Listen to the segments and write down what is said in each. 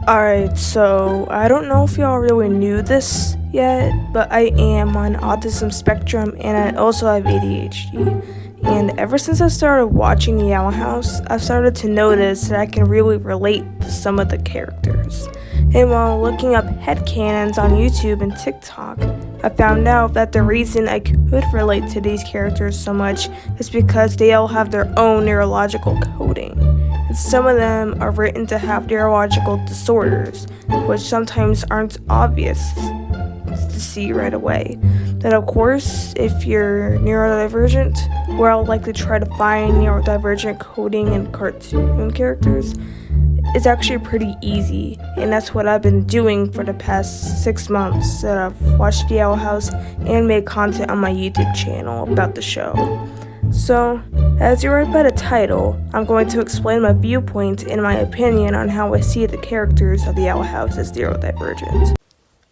Alright, so I don't know if y'all really knew this yet, but I am on autism spectrum and I also have ADHD. And ever since I started watching the Owl House, I've started to notice that I can really relate to some of the characters. And while looking up headcanons on YouTube and TikTok, I found out that the reason I could relate to these characters so much is because they all have their own neurological coding. And some of them are written to have neurological disorders, which sometimes aren't obvious to see right away. Then of course, if you're neurodivergent, we're all likely to try to find neurodivergent coding in cartoon characters. It's actually pretty easy, and that's what I've been doing for the past 6 months that I've watched the Owl House and made content on my YouTube channel about the show. So, as you read by the title, I'm going to explain my viewpoint and my opinion on how I see the characters of the Owl House as neurodivergent.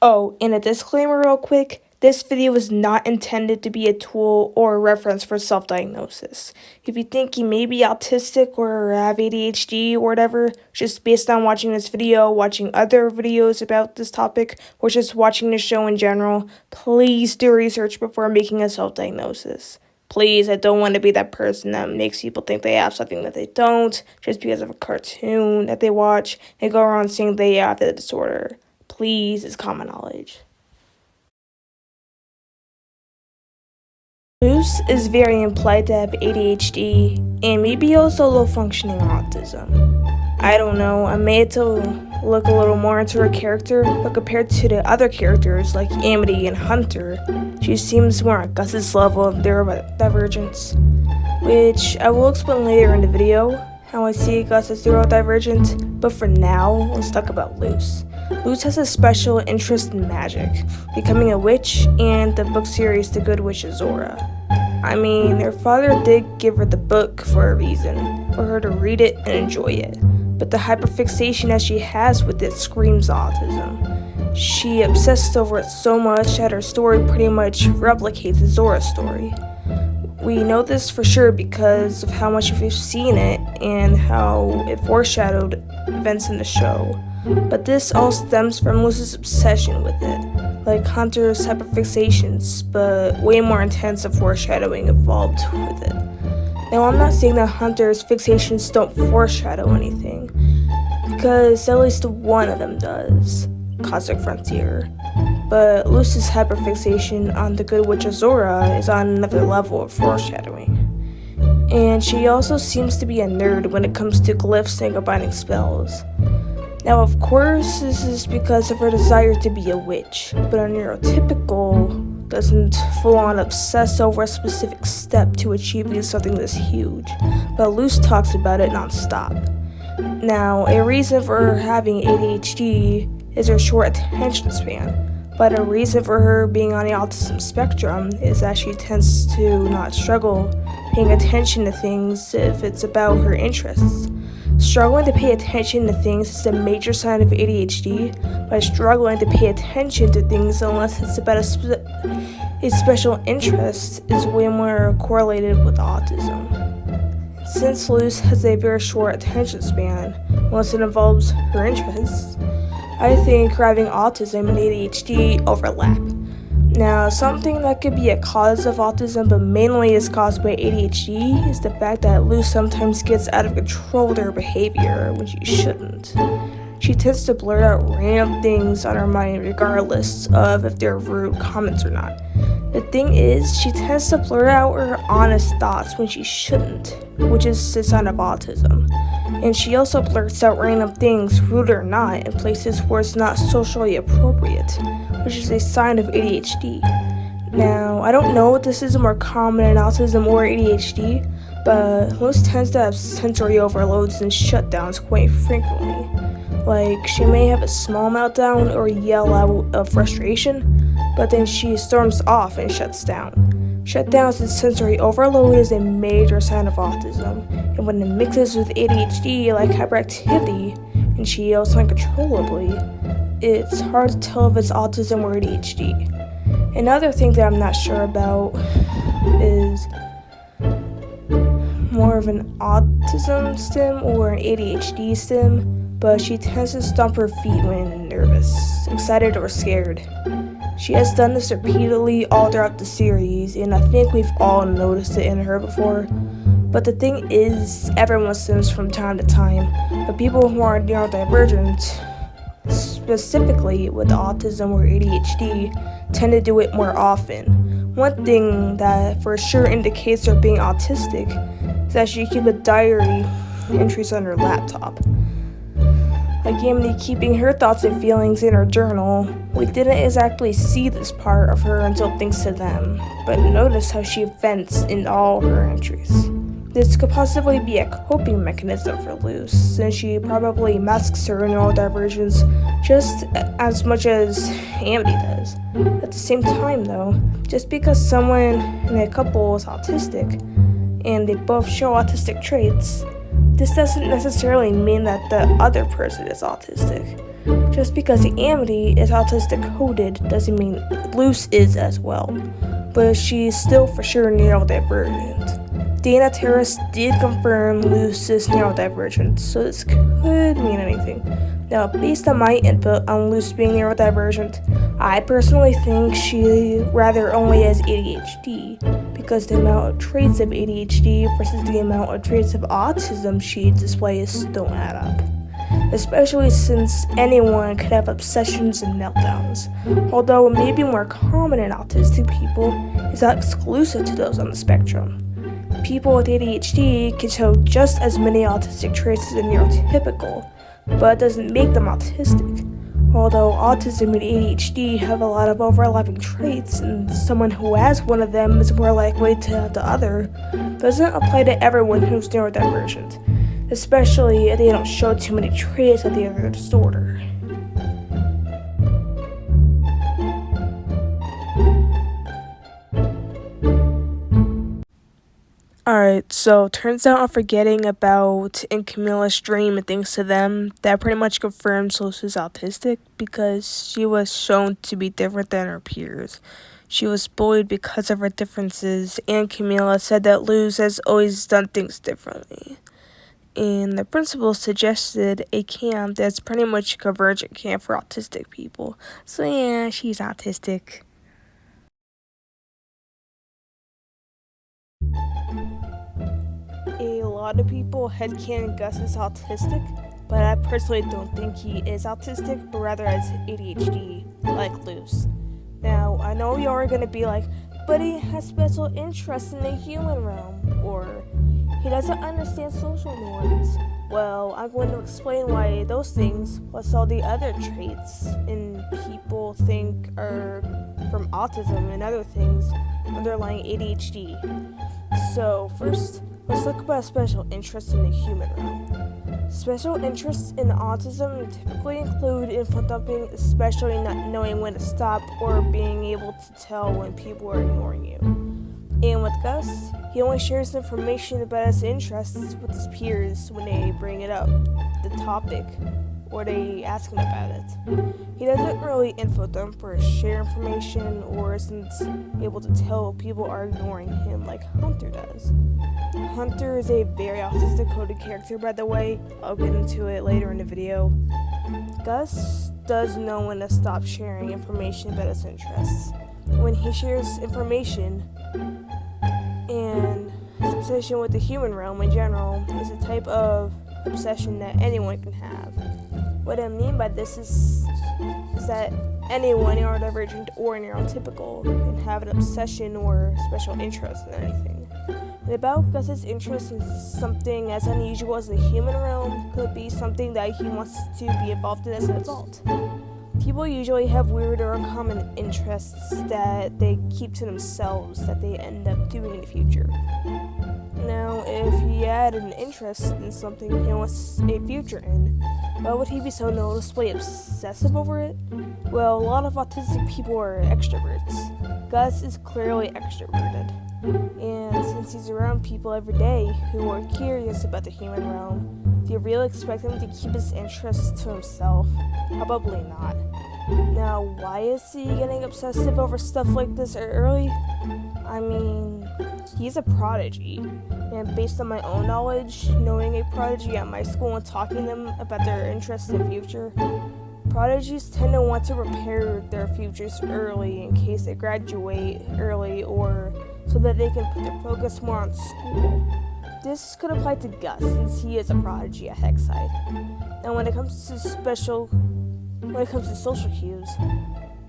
Oh, and a disclaimer real quick, this video is not intended to be a tool or a reference for self-diagnosis. If you think you may be autistic or have ADHD or whatever, just based on watching this video, watching other videos about this topic, or just watching the show in general, please do research before making a self-diagnosis. Please, I don't want to be that person that makes people think they have something that they don't, just because of a cartoon that they watch, and go around saying they have the disorder. Please, it's common knowledge. Luce is very implied to have ADHD, and maybe also low-functioning autism. I don't know, I made to look a little more into her character, but compared to the other characters like Amity and Hunter, she seems more on Gus's level of neurodivergence, which I will explain later in the video, how I see Gus as neurodivergent, but for now, let's talk about Luce. Luce has a special interest in magic, becoming a witch, and the book series The Good Witch Azora. I mean, her father did give her the book for a reason, for her to read it and enjoy it, but the hyperfixation that she has with it screams autism. She obsessed over it so much that her story pretty much replicates Azora's story. We know this for sure because of how much we've seen it and how it foreshadowed events in the show. But this all stems from Luce's obsession with it, like Hunter's hyperfixations, but way more intensive foreshadowing involved with it. Now, I'm not saying that Hunter's fixations don't foreshadow anything, because at least one of them does, Cosmic Frontier. But Luce's hyperfixation on the Good Witch Azora is on another level of foreshadowing. And she also seems to be a nerd when it comes to glyphs and combining spells. Now, of course, this is because of her desire to be a witch, but a neurotypical doesn't full-on obsess over a specific step to achieving something this huge, but Luce talks about it non-stop. Now, a reason for her having ADHD is her short attention span, but a reason for her being on the autism spectrum is that she tends to not struggle paying attention to things if it's about her interests. Struggling to pay attention to things is a major sign of ADHD, but struggling to pay attention to things unless it's about a special interest is way more correlated with autism. Since Luce has a very short attention span, unless it involves her interests, I think having autism and ADHD overlap. Now, something that could be a cause of autism but mainly is caused by ADHD is the fact that Luce sometimes gets out of control with her behavior when she shouldn't. She tends to blurt out random things on her mind regardless of if they're rude comments or not. The thing is, she tends to blurt out her honest thoughts when she shouldn't, which is a sign of autism. And she also blurts out random things, rude or not, in places where it's not socially appropriate, which is a sign of ADHD. Now, I don't know if this is more common in autism or ADHD, but Luce tends to have sensory overloads and shutdowns quite frequently. Like, she may have a small meltdown or yell out of frustration, but then she storms off and shuts down. Shutdowns and sensory overload is a major sign of autism, and when it mixes with ADHD like hyperactivity, and she yells uncontrollably, it's hard to tell if it's autism or ADHD. Another thing that I'm not sure about is more of an autism stim or an ADHD stim, but she tends to stomp her feet when nervous, excited, or scared. She has done this repeatedly all throughout the series, and I think we've all noticed it in her before. But the thing is, everyone sims from time to time, but people who are neurodivergent, specifically with autism or ADHD, tend to do it more often. One thing that for sure indicates they're being autistic is that she keeps a diary entries on her laptop. Like Amity keeping her thoughts and feelings in her journal, we didn't exactly see this part of her until thanks to them, but notice how she vents in all her entries. This could possibly be a coping mechanism for Luz, since she probably masks her neurodivergence just as much as Amity does. At the same time though, just because someone in a couple is autistic, and they both show autistic traits, this doesn't necessarily mean that the other person is autistic. Just because Amity is autistic coded doesn't mean Luz is as well, but she's still for sure neurodivergent. Dana Terrace did confirm Luz is neurodivergent, so this could mean anything. Now, based on my input on Luz being neurodivergent, I personally think she rather only has ADHD, because the amount of traits of ADHD versus the amount of traits of autism she displays don't add up. Especially since anyone could have obsessions and meltdowns. Although it may be more common in autistic people, it's not exclusive to those on the spectrum. People with ADHD can show just as many autistic traits as a neurotypical, but it doesn't make them autistic. Although autism and ADHD have a lot of overlapping traits, and someone who has one of them is more likely to have the other, doesn't apply to everyone who's neurodivergent, especially if they don't show too many traits of the other disorder. Alright, so turns out I'm forgetting about in Camilla's dream, and thanks to them, that pretty much confirms Luz is autistic because she was shown to be different than her peers. She was bullied because of her differences, and Camilla said that Luz has always done things differently. And the principal suggested a camp that's pretty much a convergent camp for autistic people. So yeah, she's autistic. A lot of people headcanon Gus is autistic, but I personally don't think he is autistic, but rather has ADHD, like Luz. Now, I know y'all are gonna be like, but he has special interests in the human realm, or he doesn't understand social norms. Well, I'm going to explain why those things, plus all the other traits in people think are from autism and other things underlying ADHD. So, first, let's look about special interests in the human realm. Special interests in autism typically include info dumping, especially not knowing when to stop or being able to tell when people are ignoring you. And with Gus, he only shares information about his interests with his peers when they bring it up, the topic, or they ask him about it. He doesn't really info dump or share information or isn't able to tell people are ignoring him like Hunter does. Hunter is a very autistic coded character, by the way. I'll get into it later in the video. Gus does know when to stop sharing information about his interests. When he shares information, and his obsession with the human realm in general is a type of obsession that anyone can have. What I mean by this is that anyone, neurodivergent or neurotypical, can have an obsession or special interest in anything. And about Gus's interest in something as unusual as the human realm could be something that he wants to be involved in as an adult. People usually have weird or uncommon interests that they keep to themselves that they end up doing in the future. Now, if he had an interest in something he wants a future in, why would he be so noticeably obsessive over it? Well, a lot of autistic people are extroverts. Gus is clearly extroverted. And since he's around people every day who are curious about the human realm, do you really expect him to keep his interests to himself? Probably not. Now, why is he getting obsessive over stuff like this early? I mean, he's a prodigy. And based on my own knowledge, knowing a prodigy at my school and talking to them about their interests and future, prodigies tend to want to prepare their futures early in case they graduate early or so that they can put their focus more on school. This could apply to Gus since he is a prodigy at Hexside. And when it comes to social cues,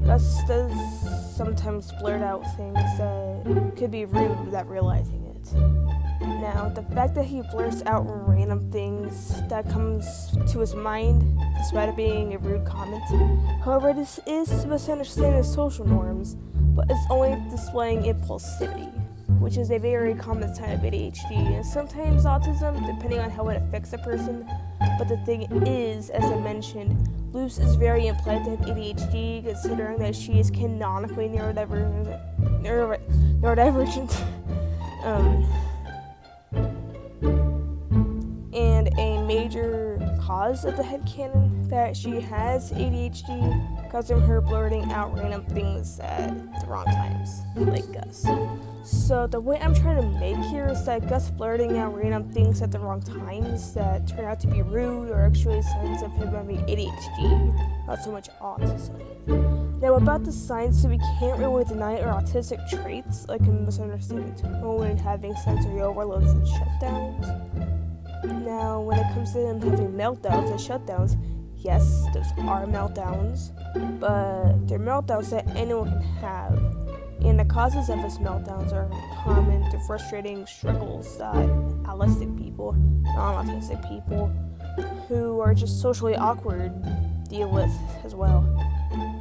Gus does sometimes blurt out things that could be rude without realizing it. Now, the fact that he blurts out random things that comes to his mind, despite it being a rude comment, however, this is to misunderstand his social norms, but it's only displaying impulsivity, which is a very common sign of ADHD and sometimes autism, depending on how it affects a person. But the thing is, as I mentioned, Luce is very implied to have ADHD, considering that she is canonically neurodivergent. And a major cause of the headcanon that she has ADHD comes from her blurting out random things at the wrong times, like Gus. So the point I'm trying to make here is that Gus blurting out random things at the wrong times that turn out to be rude are actually signs of him having ADHD, not so much autism. Now about the signs, so we can't really deny are autistic traits, like a misunderstanding tone and having sensory overloads and shutdowns. Now, when it comes to him having meltdowns and shutdowns, yes, those are meltdowns, but they're meltdowns that anyone can have. And the causes of his meltdowns are common to frustrating struggles that autistic people, non-autistic people, who are just socially awkward, deal with as well.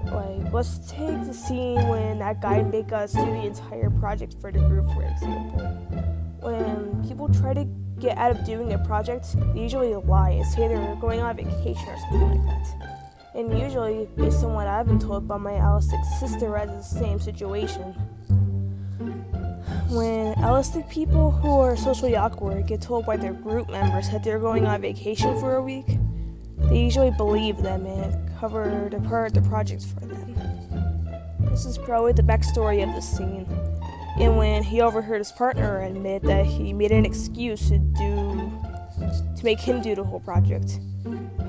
Like, let's take the scene when that guy made us do the entire project for the group, for example. When people try to get out of doing a project, they usually lie and say they're going on vacation or something like that. And usually, based on what I've been told by my autistic sister, has the same situation. When autistic people who are socially awkward get told by their group members that they're going on vacation for a week, they usually believe them and cover the part of the project for them. This is probably the backstory of this scene. And when he overheard his partner admit that he made an excuse to make him do the whole project.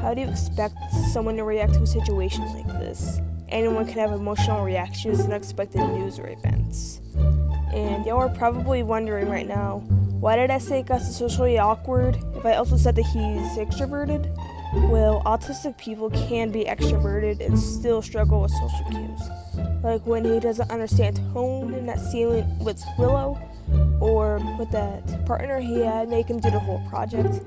How do you expect someone to react to a situation like this? Anyone can have emotional reactions to unexpected news or events. And y'all are probably wondering right now, why did I say Gus is socially awkward if I also said that he's extroverted? Well, autistic people can be extroverted and still struggle with social cues. Like when he doesn't understand tone in that scene with Willow, or with that partner he had make him do the whole project.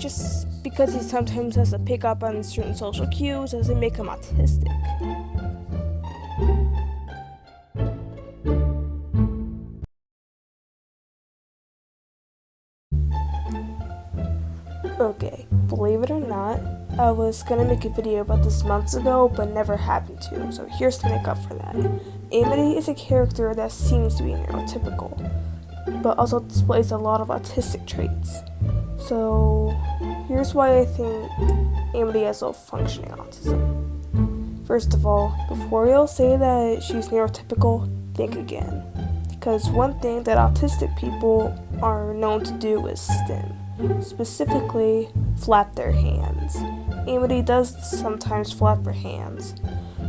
Just because he sometimes has to pick up on certain social cues doesn't make him autistic. Okay, believe it or not, I was gonna make a video about this months ago, but never happened to, so here's to make up for that. Amity is a character that seems to be neurotypical, but also displays a lot of autistic traits. So, here's why I think Amity has low functioning autism. First of all, before you'll say that she's neurotypical, think again. Because one thing that autistic people are known to do is stim. Specifically, flap their hands. Amity does sometimes flap her hands.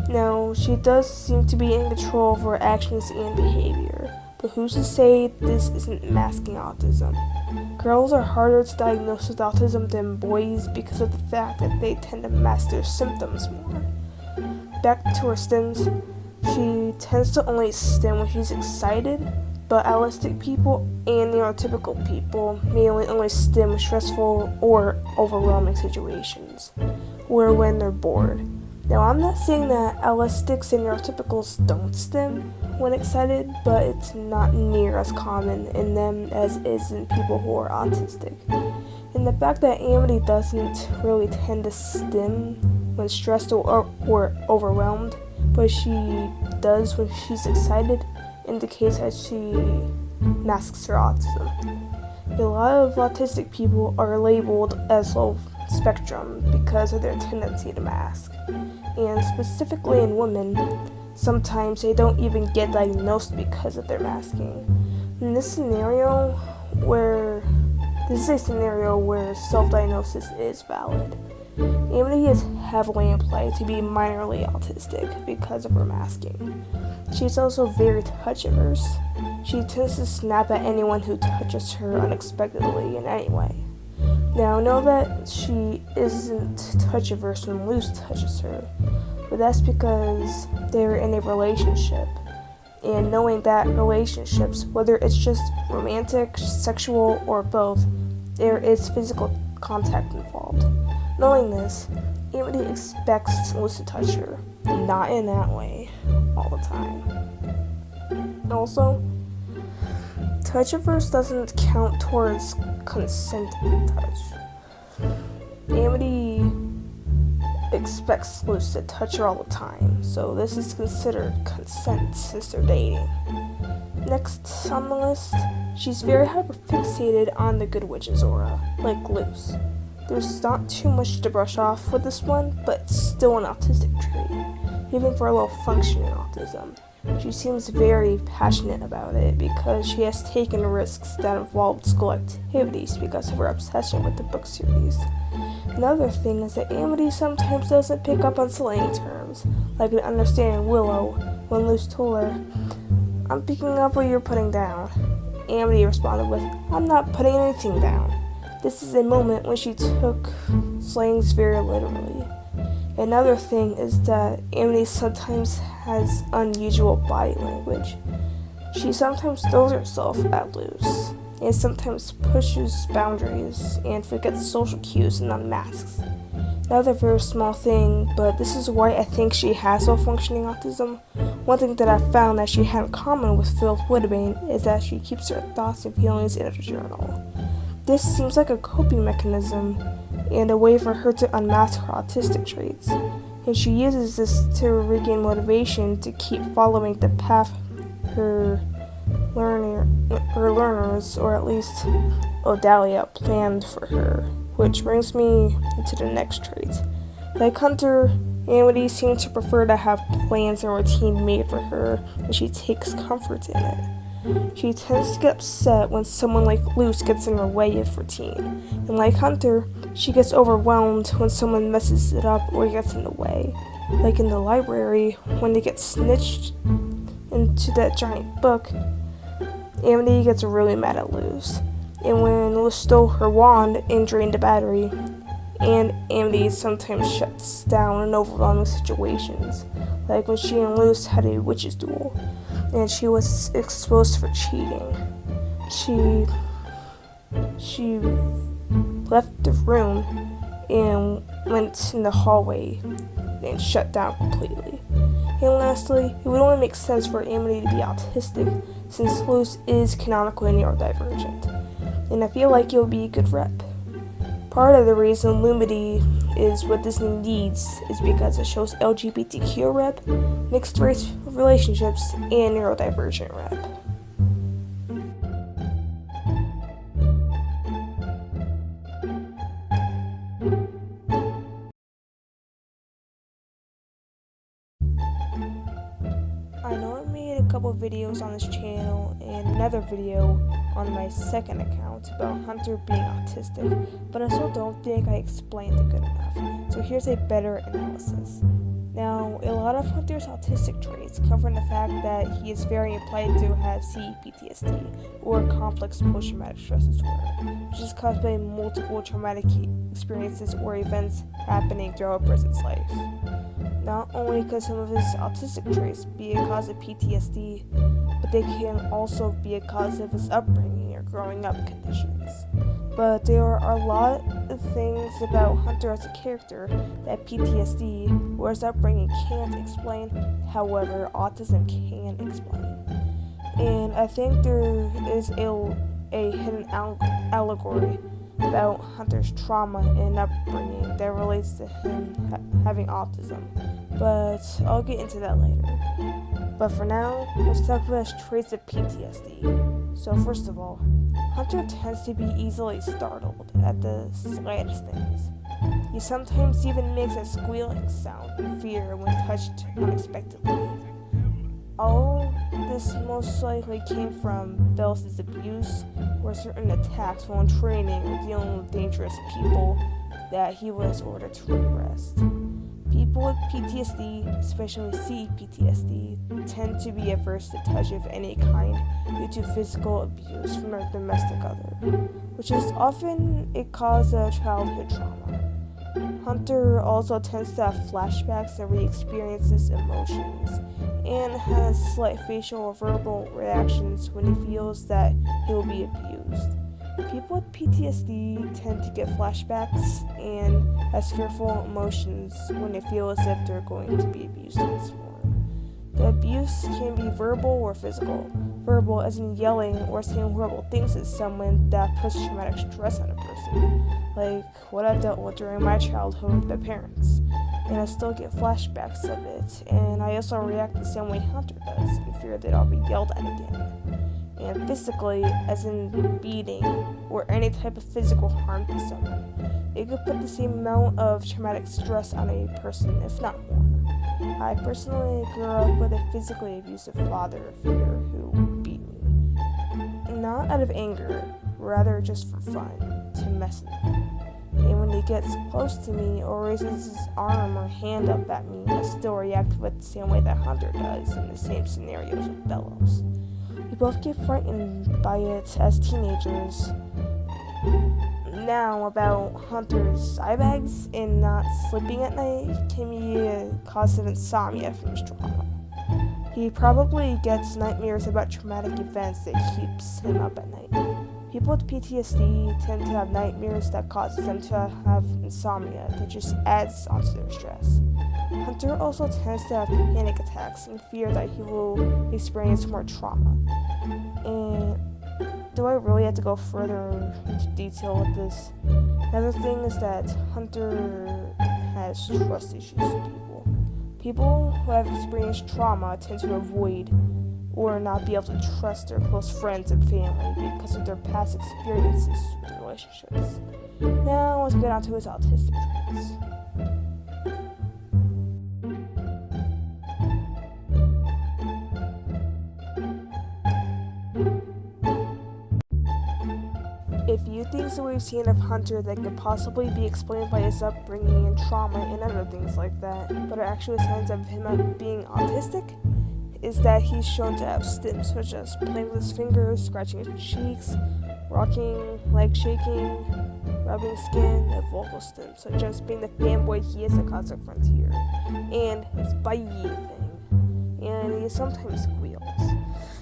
Now, she does seem to be in control of her actions and behavior, but who's to say this isn't masking autism? Girls are harder to diagnose with autism than boys because of the fact that they tend to mask their symptoms more. Back to her stims, she tends to only stim when she's excited, but autistic people and neurotypical people may only stim in stressful or overwhelming situations, or when they're bored. Now, I'm not saying that autistics and neurotypicals don't stim when excited, but it's not near as common in them as it is in people who are autistic. And the fact that Amity doesn't really tend to stim when stressed or overwhelmed, but she does when she's excited, indicates that she masks her autism. A lot of autistic people are labeled as low spectrum because of their tendency to mask. And specifically in women, Sometimes they don't even get diagnosed because of their masking. In this is a scenario where self-diagnosis is valid. Amity is heavily implied to be minorly autistic because of her masking. She's also very touch-averse. She tends to snap at anyone who touches her unexpectedly in any way. Now, I know that she isn't touch-averse when Luz touches her, but that's because they're in a relationship. And knowing that relationships, whether it's just romantic, sexual, or both, there is physical contact involved. Knowing this, Amity expects Luz to touch her, not in that way all the time. Also, touch-averse doesn't count towards consented touch. Amity expects Luz to touch her all the time, so this is considered consent since they're dating. Next on the list, she's very hyperfixated on the good witch's aura, like Luz. There's not too much to brush off with this one, but it's still an autistic trait, even for low functioning autism. She seems very passionate about it because she has taken risks that involved school activities because of her obsession with the book series. Another thing is that Amity sometimes doesn't pick up on slang terms, like in understanding Willow when Luz told her, "I'm picking up what you're putting down." Amity responded with, "I'm not putting anything down." This is a moment when she took slangs very literally. Another thing is that Amity sometimes has unusual body language. She sometimes throws herself at Luz, and sometimes pushes boundaries and forgets social cues and unmasks. Another very small thing, but this is why I think she has low-functioning autism. One thing that I found that she had in common with Phil Whitbane is that she keeps her thoughts and feelings in a journal. This seems like a coping mechanism and a way for her to unmask her autistic traits, and she uses this to regain motivation to keep following the path her learners, or at least Odalia, planned for her, which brings me to the next trait. Like Hunter, Amity seems to prefer to have plans and routine made for her, and she takes comfort in it. She tends to get upset when someone like Luz gets in her way of routine, and like Hunter, she gets overwhelmed when someone messes it up or gets in the way. Like in the library, when they get snitched into that giant book, Amity gets really mad at Luz. And when Luz stole her wand and drained the battery, and Amity sometimes shuts down in overwhelming situations, like when she and Luz had a witches duel, and she was exposed for cheating. She left the room and went in the hallway and shut down completely. And lastly, it would only make sense for Amity to be autistic since Luz is canonically neurodivergent, and I feel like it would be a good rep. Part of the reason Lumity is what Disney needs is because it shows LGBTQ rep, mixed race relationships, and neurodivergent rep. I know I made a couple videos on this channel and another video on my second account about Hunter being autistic, but I still don't think I explained it good enough, so here's a better analysis. Now, a lot of Hunter's autistic traits come from the fact that he is very implied to have C-PTSD, or complex post-traumatic stress disorder, which is caused by multiple traumatic experiences or events happening throughout a person's life. Not only could some of his autistic traits be a cause of PTSD, but they can also be a cause of his upbringing or growing up conditions. But there are a lot of things about Hunter as a character that PTSD or his upbringing can't explain, however, autism can explain. And I think there is a hidden allegory about Hunter's trauma and upbringing that relates to him having autism, but I'll get into that later. But for now, let's talk about his traits of PTSD. So first of all, Hunter tends to be easily startled at the slightest things. He sometimes even makes a squealing sound in fear when touched unexpectedly. All this most likely came from Bell's abuse or certain attacks while in training or dealing with dangerous people that he was ordered to arrest. People with PTSD, especially C-PTSD, tend to be averse to touch of any kind due to physical abuse from their domestic other, which is often a cause of childhood trauma. Hunter also tends to have flashbacks and re-experiences emotions, and has slight facial or verbal reactions when he feels that he will be abused. People with PTSD tend to get flashbacks and has fearful emotions when they feel as if they're going to be abused once more. The abuse can be verbal or physical. Verbal as in yelling or saying horrible things at someone that puts traumatic stress on a person, like what I've dealt with during my childhood with my parents. And I still get flashbacks of it, and I also react the same way Hunter does, in fear that I'll be yelled at again. And physically, as in beating or any type of physical harm to someone, it could put the same amount of traumatic stress on a person, if not more. I personally grew up with a physically abusive father figure who beat me, not out of anger, rather just for fun, to mess with me. And when he gets close to me or raises his arm or hand up at me, I still react with the same way that Hunter does in the same scenarios with Bellows. We both get frightened by it as teenagers. Now, about Hunter's eye bags and not sleeping at night can be a cause of insomnia from his trauma. He probably gets nightmares about traumatic events that keeps him up at night. People with PTSD tend to have nightmares that causes them to have insomnia that just adds onto their stress. Hunter also tends to have panic attacks and fear that he will experience more trauma. And do I really have to go further into detail with this? Another thing is that Hunter has trust issues with people. People who have experienced trauma tend to avoid or not be able to trust their close friends and family because of their past experiences with their relationships. Now let's get on to his autistic traits. A few things that we've seen of Hunter that could possibly be explained by his upbringing and trauma and other things like that, but are actually signs of him being autistic, is that he's shown to have stims such as playing with his fingers, scratching his cheeks, rocking, leg shaking, rubbing skin, and vocal stims such as being the fanboy he is at Cosmic Frontier, and his bye thing, and he sometimes squeals.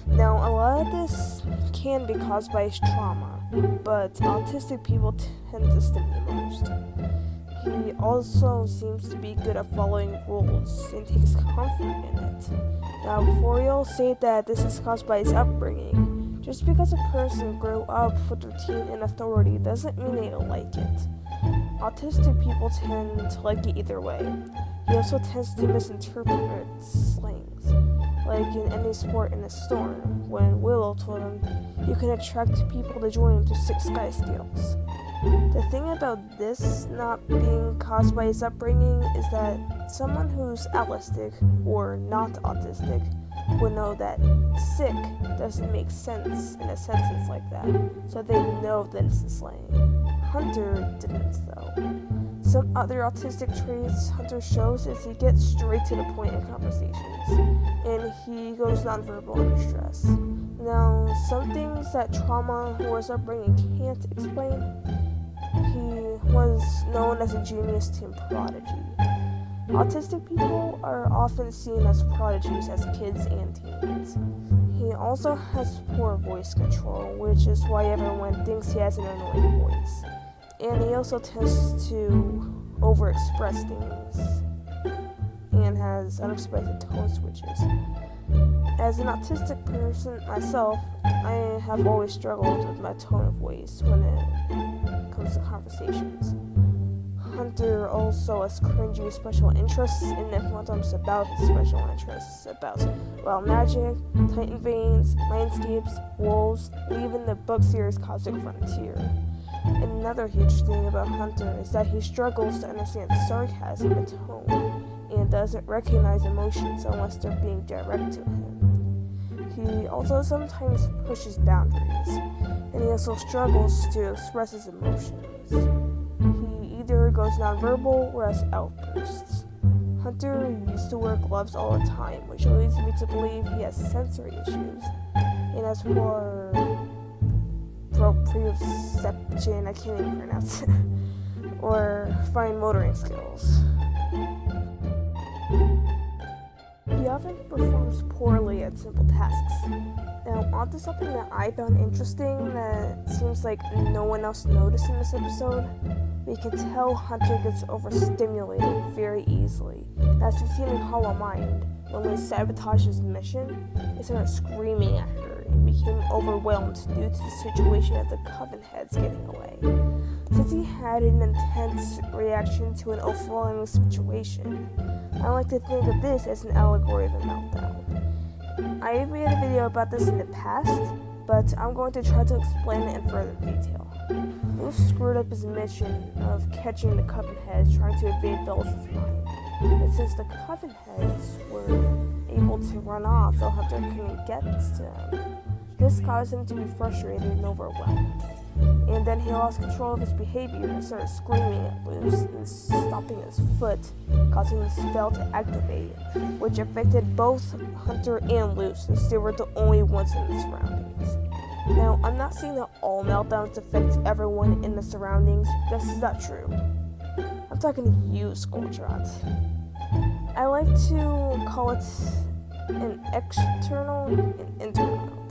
Now, a lot of this can be caused by his trauma, but autistic people tend to stim the most. He also seems to be good at following rules and takes comfort in it. Now, before we all say that this is caused by his upbringing, just because a person grew up with routine and authority doesn't mean they don't like it. Autistic people tend to like it either way. He also tends to misinterpret slangs, like in any sport in a storm, when Willow told him you can attract people to join him to 6 sky scales. The thing about this not being caused by his upbringing is that someone who's autistic or not autistic would know that sick doesn't make sense in a sentence like that, so they know that it's a slang. Hunter didn't though. Some other autistic traits Hunter shows is he gets straight to the point in conversations, and he goes nonverbal under stress. Now, some things that trauma or his upbringing can't explain. He was known as a genius teen prodigy. Autistic people are often seen as prodigies as kids and teens. He also has poor voice control, which is why everyone thinks he has an annoying voice. And he also tends to overexpress things and has unexpected tone switches. As an autistic person myself, I have always struggled with my tone of voice when it comes to conversations. Hunter also has cringy special interests and influence about his special interests about wild magic, titan veins, mindscapes, wolves, and even the book series Cosmic Frontier. Another huge thing about Hunter is that he struggles to understand sarcasm and tone, and doesn't recognize emotions unless they're being direct to him. He also sometimes pushes boundaries, and he also struggles to express his emotions. He either goes nonverbal or has outbursts. Hunter used to wear gloves all the time, which leads me to believe he has sensory issues and has more proprioception, I can't even pronounce it, or fine motoring skills. He often performs poorly at simple tasks. Now, onto something that I found interesting that seems like no one else noticed in this episode. We can tell Hunter gets overstimulated very easily. As we've seen in Hollow Mind, when they sabotaged his mission, they started screaming at her and became overwhelmed due to the situation of the Coven heads getting away. Since he had an intense reaction to an overwhelming situation, I like to think of this as an allegory of a meltdown. I made a video about this in the past, but I'm going to try to explain it in further detail. Lewis screwed up his mission of catching the Coven heads trying to evade Dulce's mind. And since the Coven heads were able to run off so Hunter couldn't get to them, this caused him to be frustrated and overwhelmed. And then he lost control of his behavior and started screaming at Lewis and stomping his foot, causing the spell to activate, which affected both Hunter and Lewis since they were the only ones in the surroundings. Now, I'm not saying that all meltdowns affect everyone in the surroundings, this is not true. I'm talking to you, Skulltrot. I like to call it an external and internal meltdown.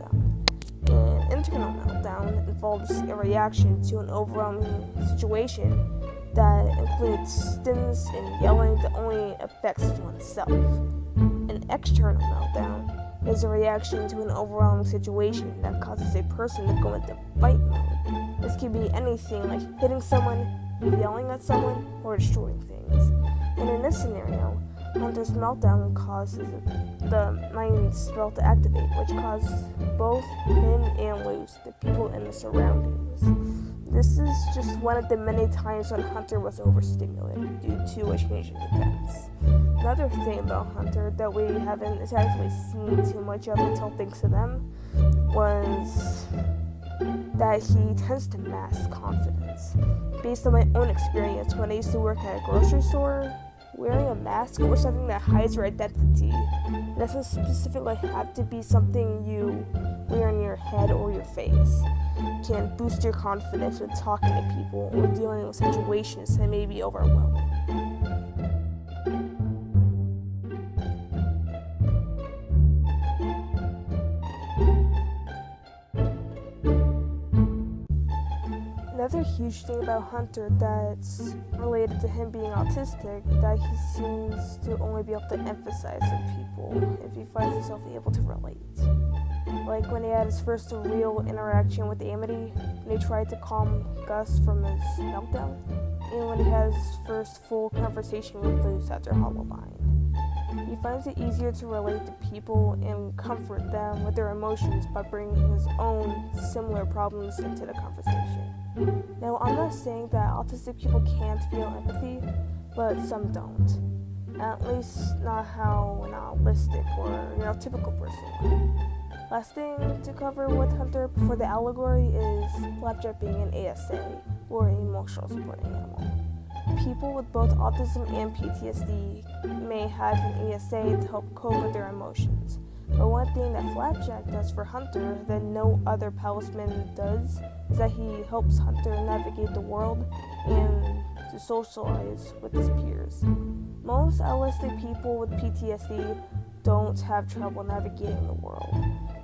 An internal meltdown involves a reaction to an overwhelming situation that includes stims and yelling that only affects oneself. An external meltdown is a reaction to an overwhelming situation that causes a person to go into fight mode. This can be anything like hitting someone, yelling at someone, or destroying things. And in this scenario, Hunter's meltdown causes the mind spell to activate, which causes both him and Luz, the people in the surroundings. This is just one of the many times when Hunter was overstimulated due to a change in events. Another thing about Hunter that we haven't exactly seen too much of until thanks to them was that he tends to mask confidence. Based on my own experience, when I used to work at a grocery store, wearing a mask or something that hides your identity doesn't specifically have to be something you wear on your head or your face. It can boost your confidence when talking to people or dealing with situations that may be overwhelming. Another huge thing about Hunter that's related to him being autistic that he seems to only be able to emphasize in people if he finds himself able to relate. Like when he had his first real interaction with Amity, when he tried to calm Gus from his meltdown, and when he had his first full conversation with Luz after Hollow Mind. He finds it easier to relate to people and comfort them with their emotions by bringing his own similar problems into the conversation. Now, I'm not saying that autistic people can't feel empathy, but some don't. At least not how an autistic or neurotypical person would. Last thing to cover with Hunter before the allegory is Flapjack being an ASA, or an emotional supporting animal. People with both autism and PTSD may have an ASA to help cope with their emotions. But one thing that Flapjack does for Hunter that no other palisman does is that he helps Hunter navigate the world and to socialize with his peers. Most autistic people with PTSD don't have trouble navigating the world,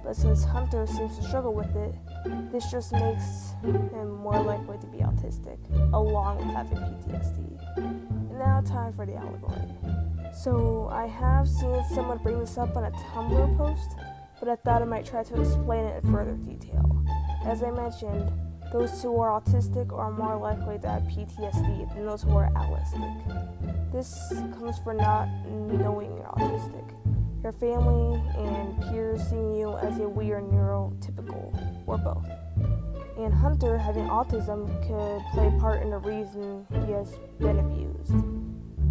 but since Hunter seems to struggle with it, this just makes him more likely to be autistic, along with having PTSD. And now time for the allegory. So I have seen someone bring this up on a Tumblr post, but I thought I might try to explain it in further detail. As I mentioned, those who are autistic are more likely to have PTSD than those who are allistic. This comes from not knowing you're autistic. Your family and peers seeing you as a weird neurotypical, or both. And Hunter having autism could play a part in the reason he has been abused.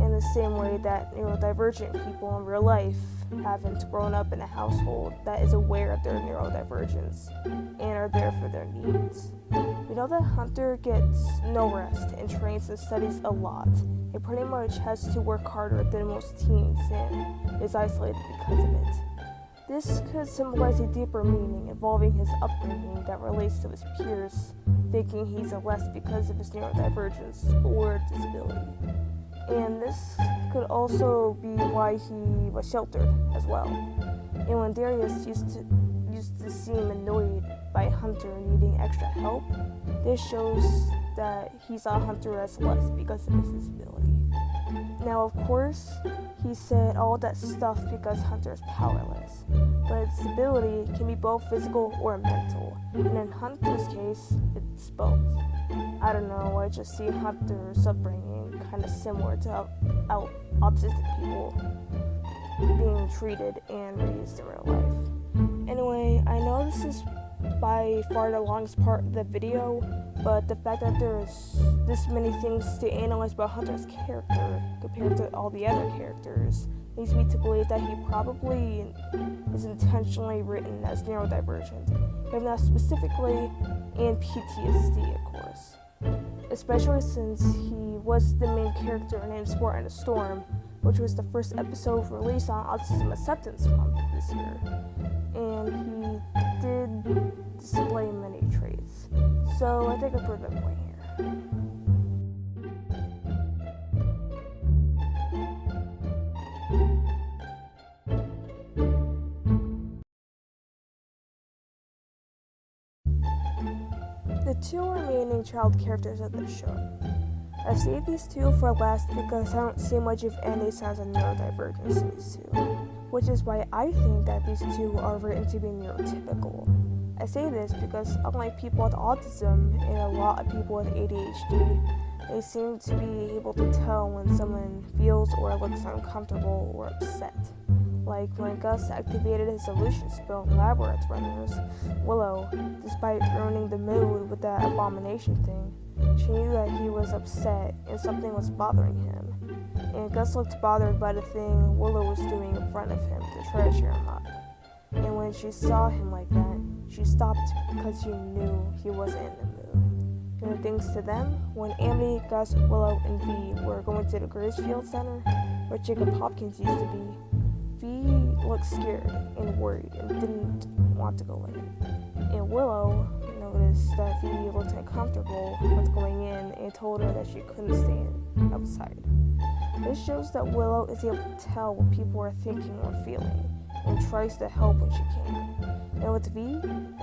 And the same way that neurodivergent people in real life haven't grown up in a household that is aware of their neurodivergence and are there for their needs. We know that Hunter gets no rest and trains and studies a lot. He pretty much has to work harder than most teens and is isolated because of it. This could symbolize a deeper meaning involving his upbringing that relates to his peers, thinking he's a less because of his neurodivergence or disability. And this could also be why he was sheltered as well. And when Darius used to seem annoyed by Hunter needing extra help, this shows that he saw Hunter as less because of his disability. Now, of course, he said all that stuff because Hunter is powerless, but disability can be both physical or mental, and in Hunter's case, it's both. I don't know, I just see Hunter's upbringing kind of similar to how autistic people being treated and raised in real life. Anyway, I know this is by far the longest part of the video, but the fact that there's this many things to analyze about Hunter's character compared to all the other characters leads me to believe that he probably is intentionally written as neurodivergent, if not specifically, and PTSD, of course. Especially since he was the main character named Sport in a Storm, which was the first episode released on Autism Acceptance Month this year. And he did display many traits. So I think I proved my point here. The two remaining child characters of the show. I saved these two for last because I don't see much of any signs of neurodivergence in these two, which is why I think that these two are written to be neurotypical. I say this because unlike people with autism and a lot of people with ADHD, they seem to be able to tell when someone feels or looks uncomfortable or upset. Like when Gus activated his illusion spell in Labyrinth Runners, Willow, despite ruining the mood with that abomination thing, she knew that he was upset and something was bothering him. And Gus looked bothered by the thing Willow was doing in front of him to try to cheer him up. And when she saw him like that, she stopped because she knew he wasn't in the mood. And thanks to them, when Amity, Gus, Willow, and Vee were going to the Gracefield Center, where Jacob Hopkins used to be, Vee looked scared and worried and didn't want to go in. And Willow noticed that Vee looked uncomfortable with going in and told her that she couldn't stay outside. This shows that Willow is able to tell what people are thinking or feeling and tries to help when she can. And with Vee,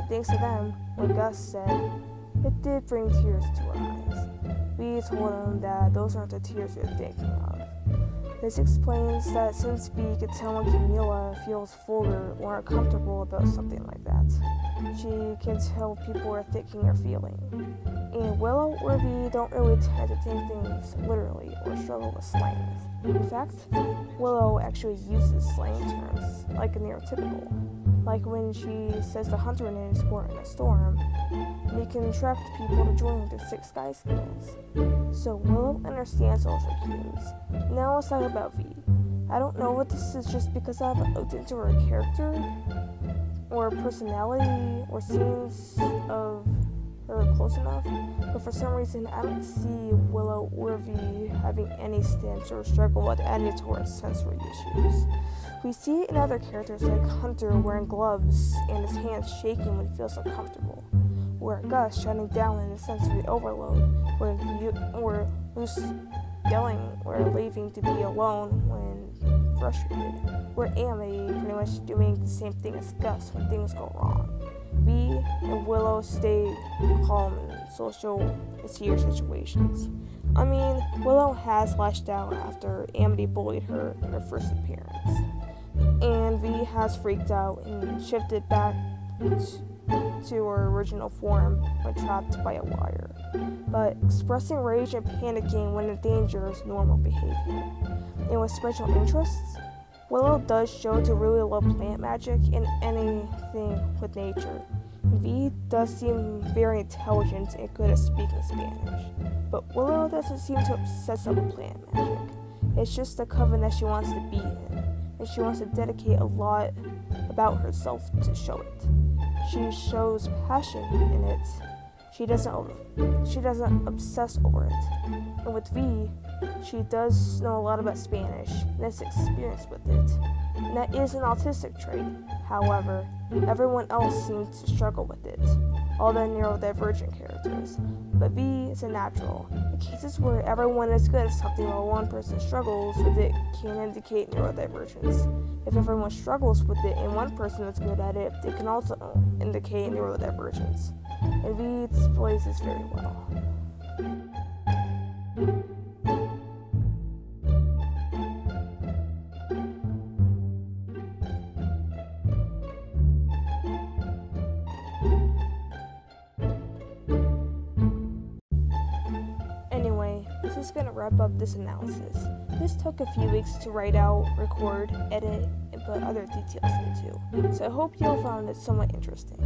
thanks to them, when Gus said, it did bring tears to her eyes. Vee told him that those aren't the tears you're thinking of. This explains that since Vee could tell when Camila feels vulgar or uncomfortable about something like that, she can tell what people are thinking or feeling. And Willow or Vee don't really tend to take things literally or struggle with slangs. In fact, Willow actually uses slang terms, like a neurotypical. Like when she says the Hunter name Sport in a Storm, they can attract people to join their 6 sky skills. So Willow understands social cues. Now let's talk about Vee. I don't know if this is just because I haven't looked into her character, or personality, or scenes of her close enough, but for some reason I don't see Willow or Vee having any stance or struggle with any of her sensory issues. We see it in other characters like Hunter wearing gloves and his hands shaking when he feels uncomfortable, or Gus shutting down in a sensory overload, or Luce yelling or leaving to be alone when frustrated, or Amity pretty much doing the same thing as Gus when things go wrong. Vee and Willow stay calm in severe situations. I mean, Willow has lashed out after Amity bullied her in her first appearance, and Vee has freaked out and shifted back to her original form when trapped by a wire. But expressing rage and panicking when in danger is normal behavior. And with special interests, Willow does show to really love plant magic and anything with nature. Vee does seem very intelligent and good at speaking Spanish, but Willow doesn't seem to obsess over plant magic. It's just a coven that she wants to be in, and she wants to dedicate a lot about herself to show it. She shows passion in it. She doesn't obsess over it. And with V, she does know a lot about Spanish and has experience with it. And that is an autistic trait. However, everyone else seems to struggle with it, all the neurodivergent characters. But V is a natural. In cases where everyone is good at something while one person struggles with it can indicate neurodivergence. If everyone struggles with it and one person is good at it, it can also indicate neurodivergence. And V displays this very well. Anyway, this is going to wrap up this analysis. This took a few weeks to write out, record, edit, and put other details into, so I hope you all found it somewhat interesting.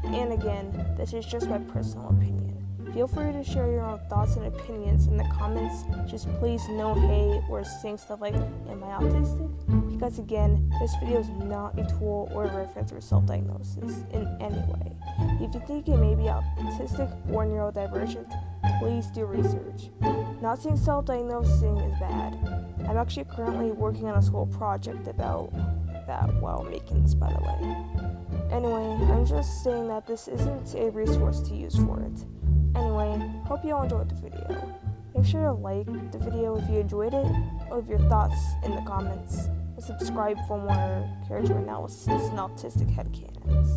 And again, this is just my personal opinion. Feel free to share your own thoughts and opinions in the comments. Just please no hate or saying stuff like, am I autistic? Because again, this video is not a tool or a reference for self-diagnosis in any way. If you think it may be autistic or neurodivergent, please do research. Not saying self-diagnosing is bad. I'm actually currently working on a school project about that while making this, by the way. Anyway, I'm just saying that this isn't a resource to use for it. Anyway, hope you all enjoyed the video. Make sure to like the video if you enjoyed it, leave your thoughts in the comments, and subscribe for more character analysis and autistic headcanons.